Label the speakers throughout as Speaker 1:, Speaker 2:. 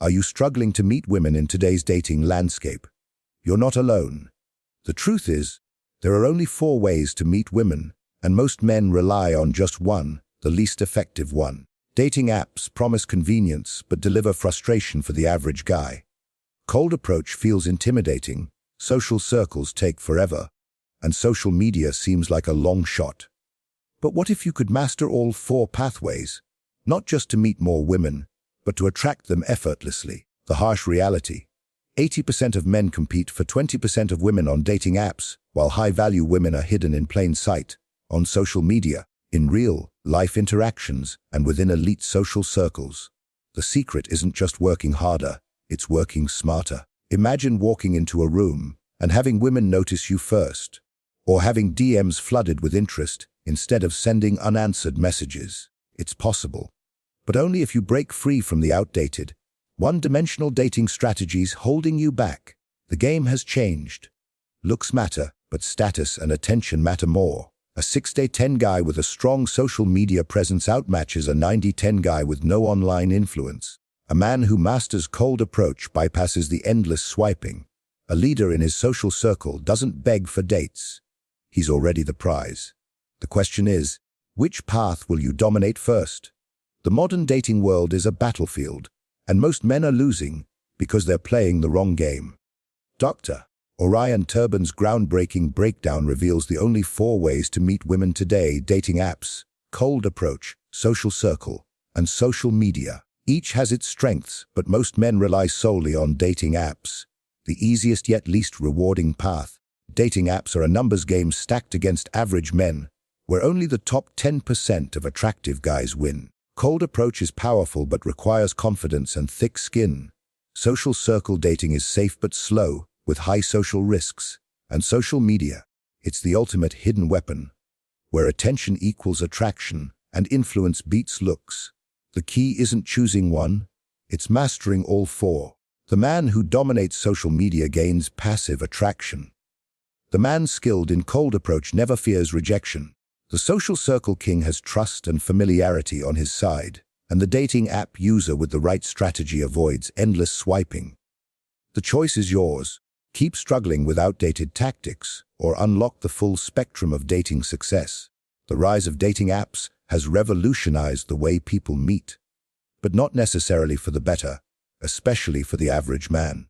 Speaker 1: Are you struggling to meet women in today's dating landscape? You're not alone. The truth is, there are only 4 ways to meet women, and most men rely on just one, the least effective one. Dating apps promise convenience but deliver frustration for the average guy. Cold approach feels intimidating, social circles take forever, and social media seems like a long shot. But what if you could master all 4 pathways, not just to meet more women, but to attract them effortlessly? The harsh reality: 80% of men compete for 20% of women on dating apps, while high-value women are hidden in plain sight, on social media, in real-life interactions, and within elite social circles. The secret isn't just working harder, it's working smarter. Imagine walking into a room and having women notice you first, or having DMs flooded with interest instead of sending unanswered messages. It's possible, but only if you break free from the outdated, one-dimensional dating strategies holding you back. The game has changed. Looks matter, but status and attention matter more. A 6'10" guy with a strong social media presence outmatches a 90'10" guy with no online influence. A man who masters cold approach bypasses the endless swiping. A leader in his social circle doesn't beg for dates. He's already the prize. The question is, which path will you dominate first? The modern dating world is a battlefield, and most men are losing because they're playing the wrong game. Dr. Orion Turban's groundbreaking breakdown reveals the only 4 ways to meet women today: dating apps, cold approach, social circle, and social media. Each has its strengths, but most men rely solely on dating apps, the easiest yet least rewarding path. Dating apps are a numbers game stacked against average men, where only the top 10% of attractive guys win. Cold approach is powerful but requires confidence and thick skin. Social circle dating is safe but slow, with high social risks. And social media, it's the ultimate hidden weapon, where attention equals attraction and influence beats looks. The key isn't choosing one, it's mastering all 4. The man who dominates social media gains passive attraction. The man skilled in cold approach never fears rejection. The social circle king has trust and familiarity on his side, and the dating app user with the right strategy avoids endless swiping. The choice is yours. Keep struggling with outdated tactics, or unlock the full spectrum of dating success. The rise of dating apps has revolutionized the way people meet, but not necessarily for the better, especially for the average man.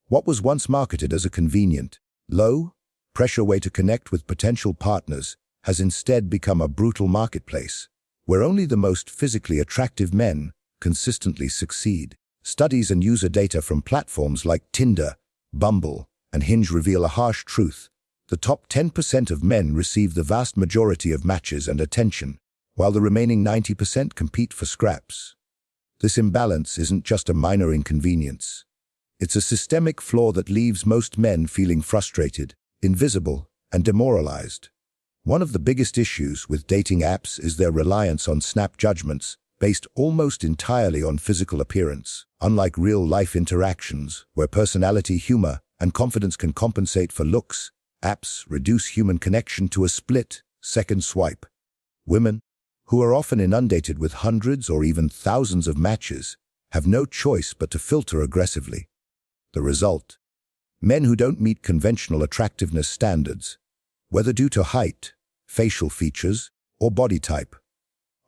Speaker 1: What was once marketed as a convenient, low-pressure way to connect with potential partners has instead become a brutal marketplace, where only the most physically attractive men consistently succeed. Studies and user data from platforms like Tinder, Bumble, and Hinge reveal a harsh truth. The top 10% of men receive the vast majority of matches and attention, while the remaining 90% compete for scraps. This imbalance isn't just a minor inconvenience. It's a systemic flaw that leaves most men feeling frustrated, invisible, and demoralized. One of the biggest issues with dating apps is their reliance on snap judgments, based almost entirely on physical appearance. Unlike real-life interactions, where personality, humor, and confidence can compensate for looks, apps reduce human connection to a split-second swipe. Women, who are often inundated with hundreds or even thousands of matches, have no choice but to filter aggressively. The result: men who don't meet conventional attractiveness standards, whether due to height, facial features, or body type,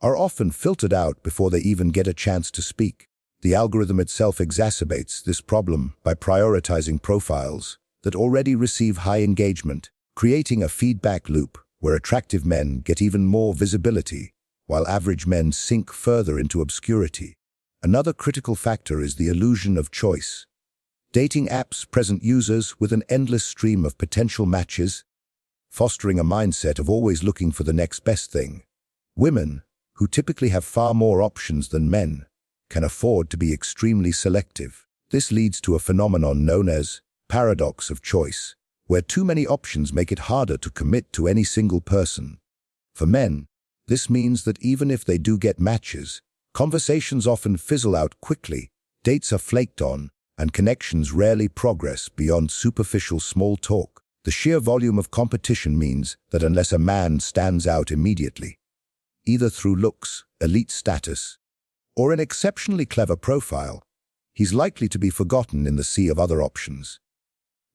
Speaker 1: are often filtered out before they even get a chance to speak. The algorithm itself exacerbates this problem by prioritizing profiles that already receive high engagement, creating a feedback loop where attractive men get even more visibility, while average men sink further into obscurity. Another critical factor is the illusion of choice. Dating apps present users with an endless stream of potential matches, fostering a mindset of always looking for the next best thing. Women, who typically have far more options than men, can afford to be extremely selective. This leads to a phenomenon known as paradox of choice, where too many options make it harder to commit to any single person. For men, this means that even if they do get matches, conversations often fizzle out quickly, dates are flaked on, and connections rarely progress beyond superficial small talk. The sheer volume of competition means that unless a man stands out immediately, either through looks, elite status, or an exceptionally clever profile, he's likely to be forgotten in the sea of other options.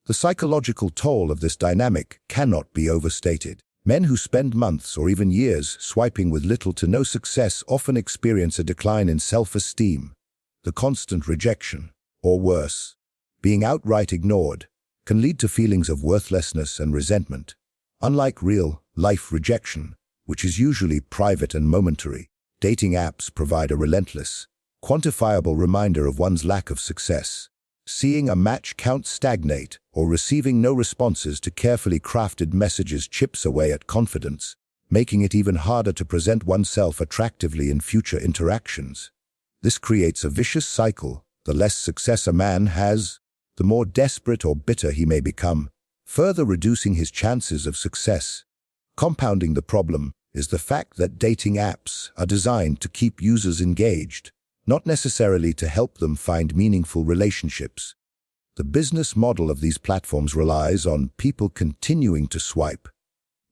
Speaker 1: The psychological toll of this dynamic cannot be overstated. Men who spend months or even years swiping with little to no success often experience a decline in self-esteem. The constant rejection, or worse, being outright ignored, can lead to feelings of worthlessness and resentment. Unlike real-life rejection, which is usually private and momentary, dating apps provide a relentless, quantifiable reminder of one's lack of success. Seeing a match count stagnate or receiving no responses to carefully crafted messages chips away at confidence, making it even harder to present oneself attractively in future interactions. This creates a vicious cycle. The less success a man has, the more desperate or bitter he may become, further reducing his chances of success. Compounding the problem is the fact that dating apps are designed to keep users engaged, not necessarily to help them find meaningful relationships. The business model of these platforms relies on people continuing to swipe,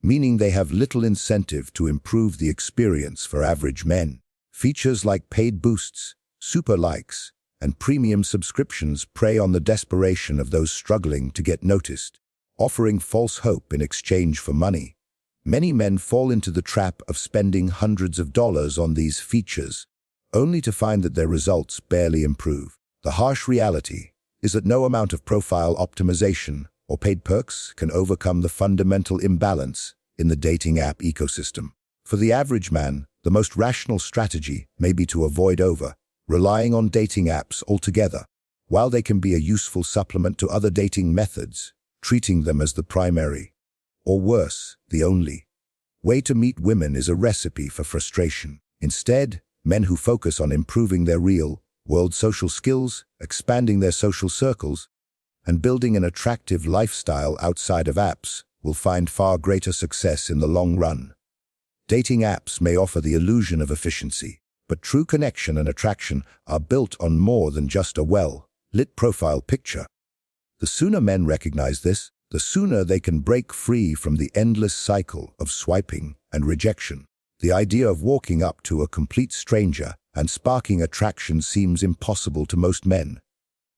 Speaker 1: meaning they have little incentive to improve the experience for average men. Features like paid boosts, super likes, and premium subscriptions prey on the desperation of those struggling to get noticed, offering false hope in exchange for money. Many men fall into the trap of spending hundreds of dollars on these features, only to find that their results barely improve. The harsh reality is that no amount of profile optimization or paid perks can overcome the fundamental imbalance in the dating app ecosystem. For the average man, the most rational strategy may be to avoid relying on dating apps altogether. While they can be a useful supplement to other dating methods, treating them as the primary, or worse, the only way to meet women is a recipe for frustration. Instead, men who focus on improving their real-world social skills, expanding their social circles, and building an attractive lifestyle outside of apps will find far greater success in the long run. Dating apps may offer the illusion of efficiency, but true connection and attraction are built on more than just a well-lit profile picture. The sooner men recognize this, the sooner they can break free from the endless cycle of swiping and rejection. The idea of walking up to a complete stranger and sparking attraction seems impossible to most men.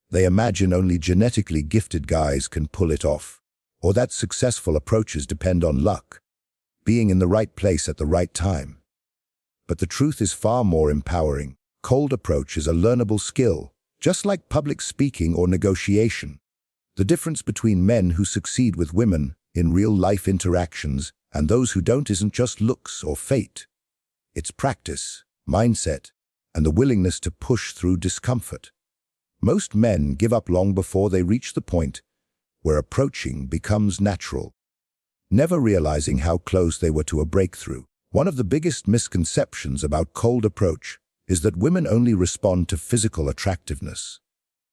Speaker 1: They imagine only genetically gifted guys can pull it off, or that successful approaches depend on luck, being in the right place at the right time. But the truth is far more empowering. Cold approach is a learnable skill, just like public speaking or negotiation. The difference between men who succeed with women in real-life interactions and those who don't isn't just looks or fate. It's practice, mindset, and the willingness to push through discomfort. Most men give up long before they reach the point where approaching becomes natural, never realizing how close they were to a breakthrough. One of the biggest misconceptions about cold approach is that women only respond to physical attractiveness.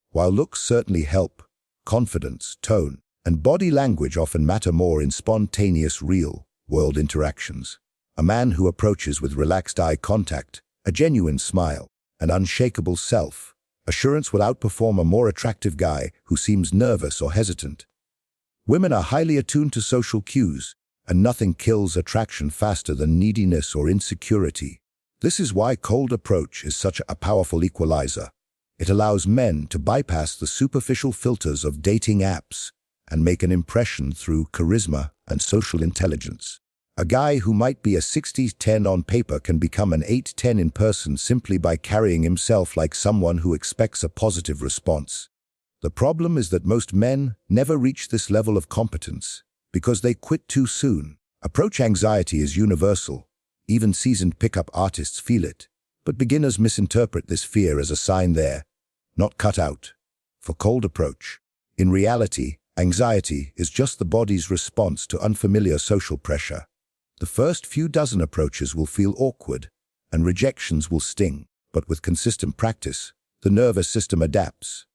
Speaker 1: While looks certainly help, confidence, tone, and body language often matter more in spontaneous, real-world interactions. A man who approaches with relaxed eye contact, a genuine smile, and unshakable self-assurance will outperform a more attractive guy who seems nervous or hesitant. Women are highly attuned to social cues, and nothing kills attraction faster than neediness or insecurity. This is why cold approach is such a powerful equalizer. It allows men to bypass the superficial filters of dating apps and make an impression through charisma and social intelligence. A guy who might be a 60-10 on paper can become an 8-10 in person simply by carrying himself like someone who expects a positive response. The problem is that most men never reach this level of competence because they quit too soon. Approach anxiety is universal. Even seasoned pickup artists feel it. But beginners misinterpret this fear as a sign they're not cut out for cold approach. In reality, anxiety is just the body's response to unfamiliar social pressure. The first few dozen approaches will feel awkward, and rejections will sting. But with consistent practice, the nervous system adapts.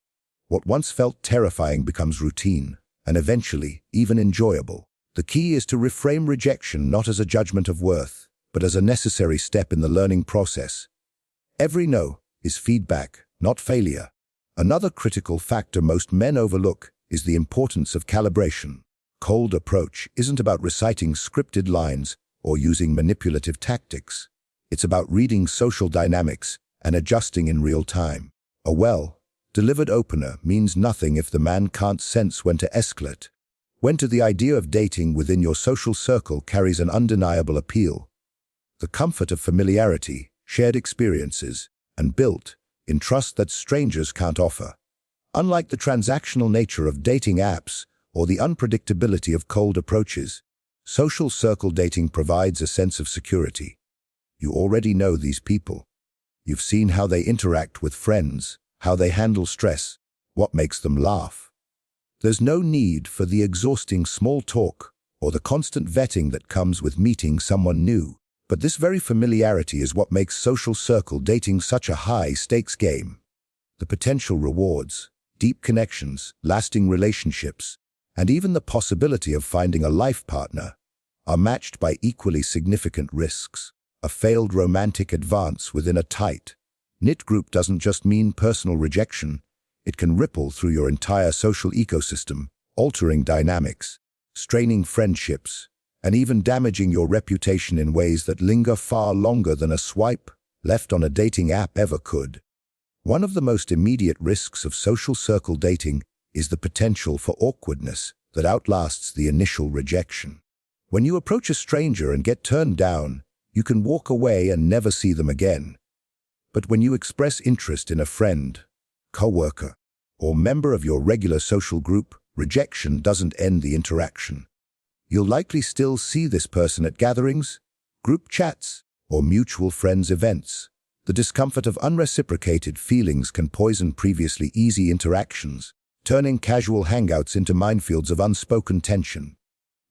Speaker 1: What once felt terrifying becomes routine, and eventually even enjoyable. The key is to reframe rejection not as a judgment of worth, but as a necessary step in the learning process. Every no is feedback, not failure. Another critical factor most men overlook is the importance of calibration. Cold approach isn't about reciting scripted lines or using manipulative tactics. It's about reading social dynamics and adjusting in real time. A well Delivered opener means nothing if the man can't sense when to escalate. When to the idea of dating within your social circle carries an undeniable appeal. The comfort of familiarity, shared experiences, and built in trust that strangers can't offer. Unlike the transactional nature of dating apps or the unpredictability of cold approaches, social circle dating provides a sense of security. You already know these people. You've seen how they interact with friends, how they handle stress, what makes them laugh. There's no need for the exhausting small talk or the constant vetting that comes with meeting someone new. But this very familiarity is what makes social circle dating such a high-stakes game. The potential rewards, deep connections, lasting relationships, and even the possibility of finding a life partner are matched by equally significant risks. A failed romantic advance within a tight-knit group doesn't just mean personal rejection. It can ripple through your entire social ecosystem, altering dynamics, straining friendships, and even damaging your reputation in ways that linger far longer than a swipe left on a dating app ever could. One of the most immediate risks of social circle dating is the potential for awkwardness that outlasts the initial rejection. When you approach a stranger and get turned down, you can walk away and never see them again. But when you express interest in a friend, coworker, or member of your regular social group, rejection doesn't end the interaction. You'll likely still see this person at gatherings, group chats, or mutual friends events. The discomfort of unreciprocated feelings can poison previously easy interactions, turning casual hangouts into minefields of unspoken tension.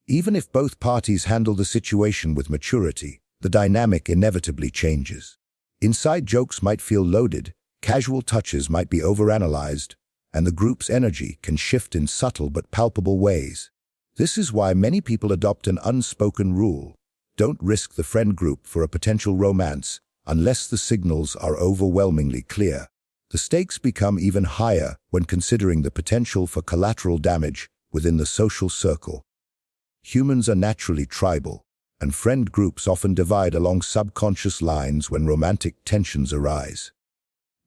Speaker 1: Even if both parties handle the situation with maturity, the dynamic inevitably changes. Inside jokes might feel loaded, casual touches might be overanalyzed, and the group's energy can shift in subtle but palpable ways. This is why many people adopt an unspoken rule: don't risk the friend group for a potential romance unless the signals are overwhelmingly clear. The stakes become even higher when considering the potential for collateral damage within the social circle. Humans are naturally tribal, and friend groups often divide along subconscious lines when romantic tensions arise.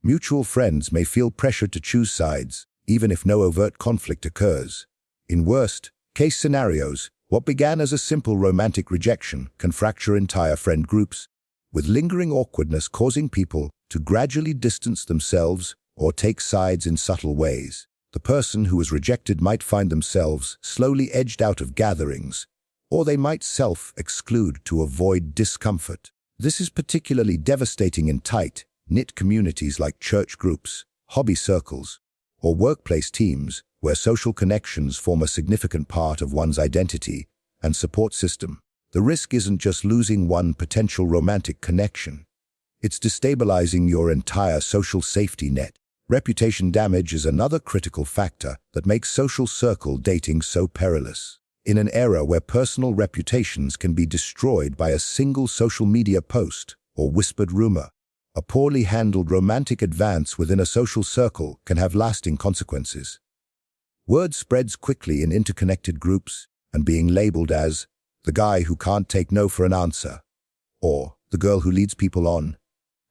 Speaker 1: Mutual friends may feel pressured to choose sides, even if no overt conflict occurs. In worst-case scenarios, what began as a simple romantic rejection can fracture entire friend groups, with lingering awkwardness causing people to gradually distance themselves or take sides in subtle ways. The person who was rejected might find themselves slowly edged out of gatherings, or they might self-exclude to avoid discomfort. This is particularly devastating in tight-knit communities like church groups, hobby circles, or workplace teams, where social connections form a significant part of one's identity and support system. The risk isn't just losing one potential romantic connection. It's destabilizing your entire social safety net. Reputation damage is another critical factor that makes social circle dating so perilous. In an era where personal reputations can be destroyed by a single social media post or whispered rumor, a poorly handled romantic advance within a social circle can have lasting consequences. Word spreads quickly in interconnected groups, and being labeled as the guy who can't take no for an answer, or the girl who leads people on,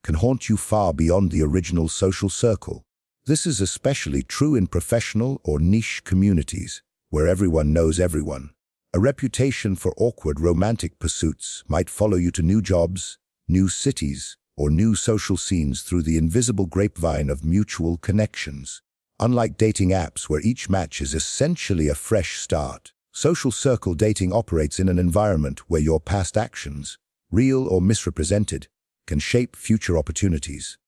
Speaker 1: can haunt you far beyond the original social circle. This is especially true in professional or niche communities, where everyone knows everyone. A reputation for awkward romantic pursuits might follow you to new jobs, new cities, or new social scenes through the invisible grapevine of mutual connections. Unlike dating apps where each match is essentially a fresh start, social circle dating operates in an environment where your past actions, real or misrepresented, can shape future opportunities.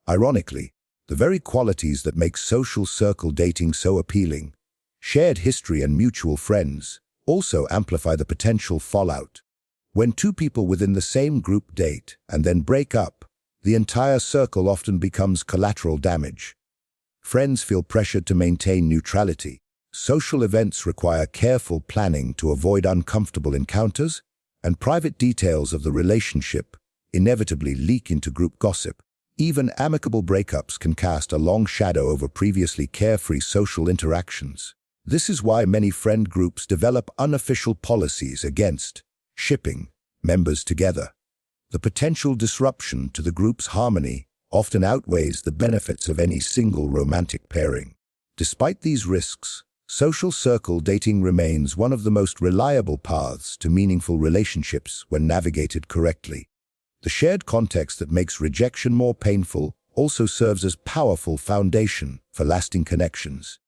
Speaker 1: Ironically, the very qualities that make social circle dating so appealing, shared history and mutual friends, also amplify the potential fallout. When two people within the same group date and then break up, the entire circle often becomes collateral damage. Friends feel pressured to maintain neutrality. Social events require careful planning to avoid uncomfortable encounters, and private details of the relationship inevitably leak into group gossip. Even amicable breakups can cast a long shadow over previously carefree social interactions. This is why many friend groups develop unofficial policies against shipping members together. The potential disruption to the group's harmony often outweighs the benefits of any single romantic pairing. Despite these risks, social circle dating remains one of the most reliable paths to meaningful relationships when navigated correctly. The shared context that makes rejection more painful also serves as powerful foundation for lasting connections.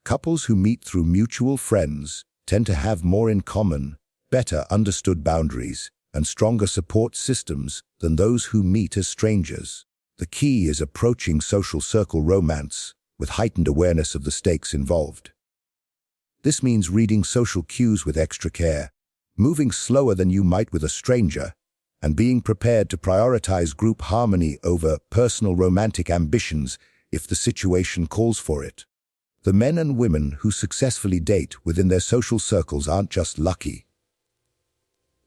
Speaker 1: Couples who meet through mutual friends tend to have more in common, better understood boundaries, and stronger support systems than those who meet as strangers. The key is approaching social circle romance with heightened awareness of the stakes involved. This means reading social cues with extra care, moving slower than you might with a stranger, and being prepared to prioritize group harmony over personal romantic ambitions if the situation calls for it. The men and women who successfully date within their social circles aren't just lucky.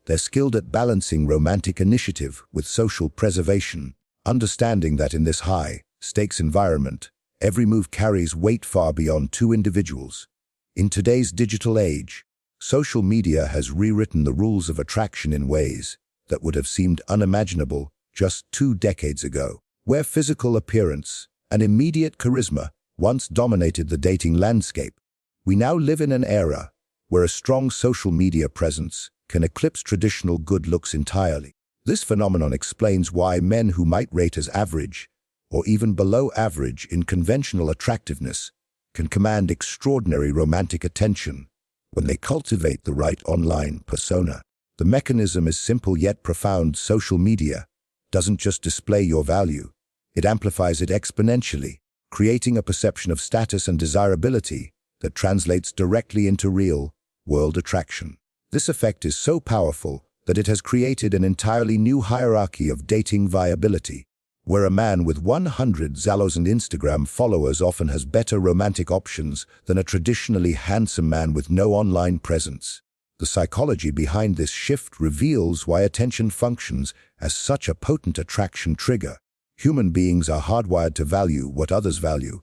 Speaker 1: They're skilled at balancing romantic initiative with social preservation, understanding that in this high-stakes environment, every move carries weight far beyond two individuals. In today's digital age, social media has rewritten the rules of attraction in ways that would have seemed unimaginable just 2 decades ago. Where physical appearance and immediate charisma once dominated the dating landscape, we now live in an era where a strong social media presence can eclipse traditional good looks entirely. This phenomenon explains why men who might rate as average or even below average in conventional attractiveness can command extraordinary romantic attention when they cultivate the right online persona. The mechanism is simple yet profound. Social media doesn't just display your value, it amplifies it exponentially, creating a perception of status and desirability that translates directly into real-world attraction. This effect is so powerful that it has created an entirely new hierarchy of dating viability, where a man with 100 Zallos and Instagram followers often has better romantic options than a traditionally handsome man with no online presence. The psychology behind this shift reveals why attention functions as such a potent attraction trigger. Human beings are hardwired to value what others value,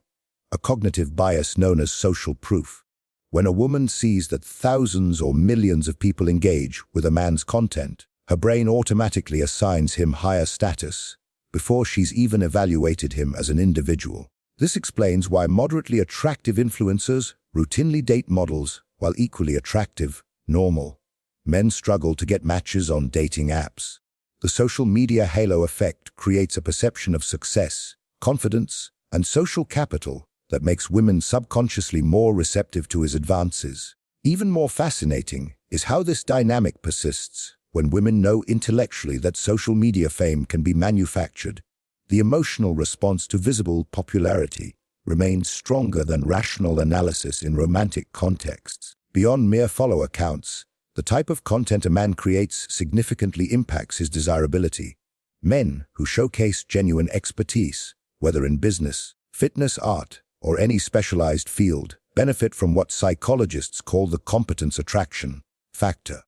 Speaker 1: a cognitive bias known as social proof. When a woman sees that thousands or millions of people engage with a man's content, her brain automatically assigns him higher status before she's even evaluated him as an individual. This explains why moderately attractive influencers routinely date models, while equally attractive, normal men struggle to get matches on dating apps. The social media halo effect creates a perception of success, confidence, and social capital that makes women subconsciously more receptive to his advances. Even more fascinating is how this dynamic persists when women know intellectually that social media fame can be manufactured. The emotional response to visible popularity remains stronger than rational analysis in romantic contexts. Beyond mere follower counts, the type of content a man creates significantly impacts his desirability. Men who showcase genuine expertise, whether in business, fitness, art, or any specialized field, benefit from what psychologists call the competence attraction factor.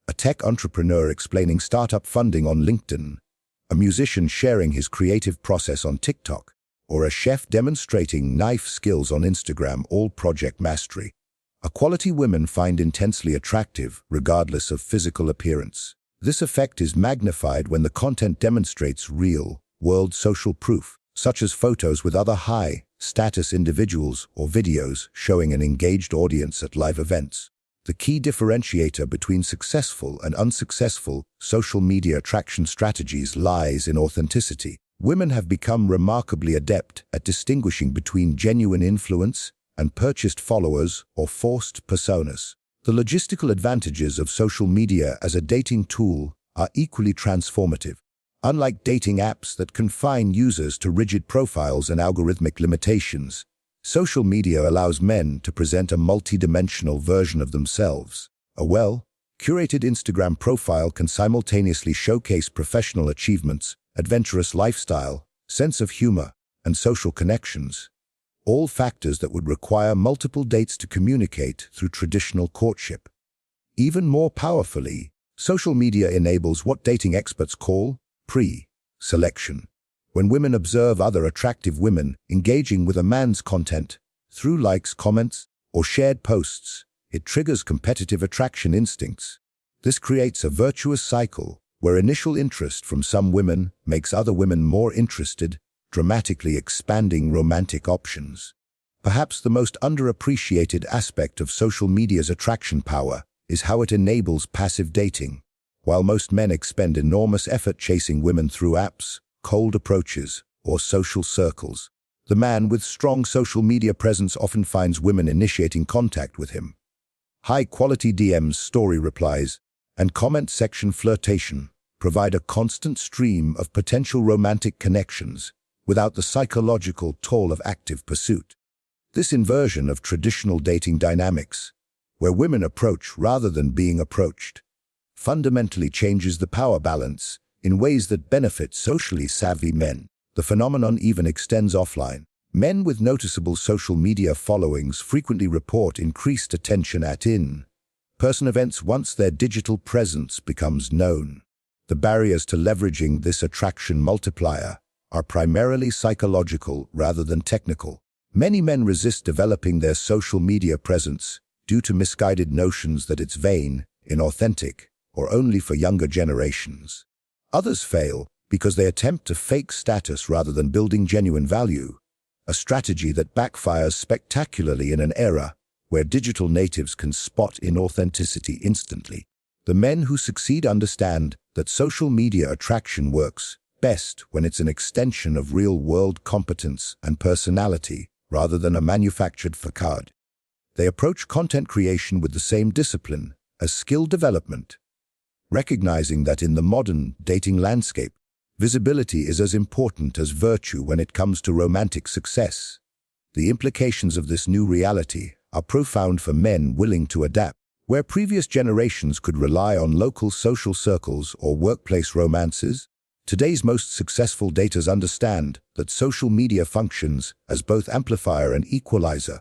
Speaker 1: A tech entrepreneur explaining startup funding on LinkedIn, a musician sharing his creative process on TikTok, or a chef demonstrating knife skills on Instagram, all project mastery. A quality women find intensely attractive, regardless of physical appearance. This effect is magnified when the content demonstrates real-world social proof, such as photos with other high-status individuals or videos showing an engaged audience at live events. The key differentiator between successful and unsuccessful social media attraction strategies lies in authenticity. Women have become remarkably adept at distinguishing between genuine influence and purchased followers or forced personas. The logistical advantages of social media as a dating tool are equally transformative. Unlike dating apps that confine users to rigid profiles and algorithmic limitations, social media allows men to present a multi-dimensional version of themselves. A well-curated Instagram profile can simultaneously showcase professional achievements, adventurous lifestyle, sense of humor, and social connections, all factors that would require multiple dates to communicate through traditional courtship. Even more powerfully, social media enables what dating experts call pre-selection. When women observe other attractive women engaging with a man's content through likes, comments, or shared posts, it triggers competitive attraction instincts. This creates a virtuous cycle where initial interest from some women makes other women more interested, dramatically expanding romantic options. Perhaps the most underappreciated aspect of social media's attraction power is how it enables passive dating. While most men expend enormous effort chasing women through apps, cold approaches, or social circles, the man with strong social media presence often finds women initiating contact with him. High-quality DMs, story replies, and comment section flirtation provide a constant stream of potential romantic connections without the psychological toll of active pursuit. This inversion of traditional dating dynamics, where women approach rather than being approached, fundamentally changes the power balance in ways that benefit socially savvy men. The phenomenon even extends offline. Men with noticeable social media followings frequently report increased attention at in-person events once their digital presence becomes known. The barriers to leveraging this attraction multiplier are primarily psychological rather than technical. Many men resist developing their social media presence due to misguided notions that it's vain, inauthentic, or only for younger generations. Others fail because they attempt to fake status rather than building genuine value, a strategy that backfires spectacularly in an era where digital natives can spot inauthenticity instantly. The men who succeed understand that social media attraction works best when it's an extension of real-world competence and personality rather than a manufactured facade. They approach content creation with the same discipline as skill development, recognizing that in the modern dating landscape, visibility is as important as virtue when it comes to romantic success. The implications of this new reality are profound for men willing to adapt. Where previous generations could rely on local social circles or workplace romances, today's most successful daters understand that social media functions as both amplifier and equalizer.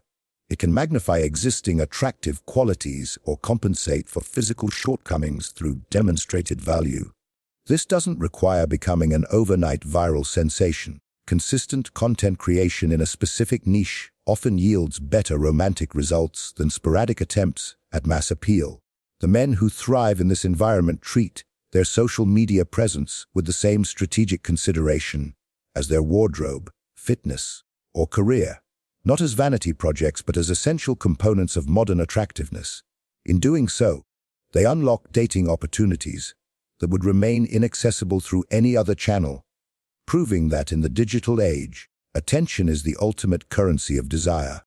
Speaker 1: It can magnify existing attractive qualities or compensate for physical shortcomings through demonstrated value. This doesn't require becoming an overnight viral sensation. Consistent content creation in a specific niche often yields better romantic results than sporadic attempts at mass appeal. The men who thrive in this environment treat their social media presence with the same strategic consideration as their wardrobe, fitness, or career, not as vanity projects but as essential components of modern attractiveness. In doing so, they unlock dating opportunities that would remain inaccessible through any other channel, proving that in the digital age, attention is the ultimate currency of desire.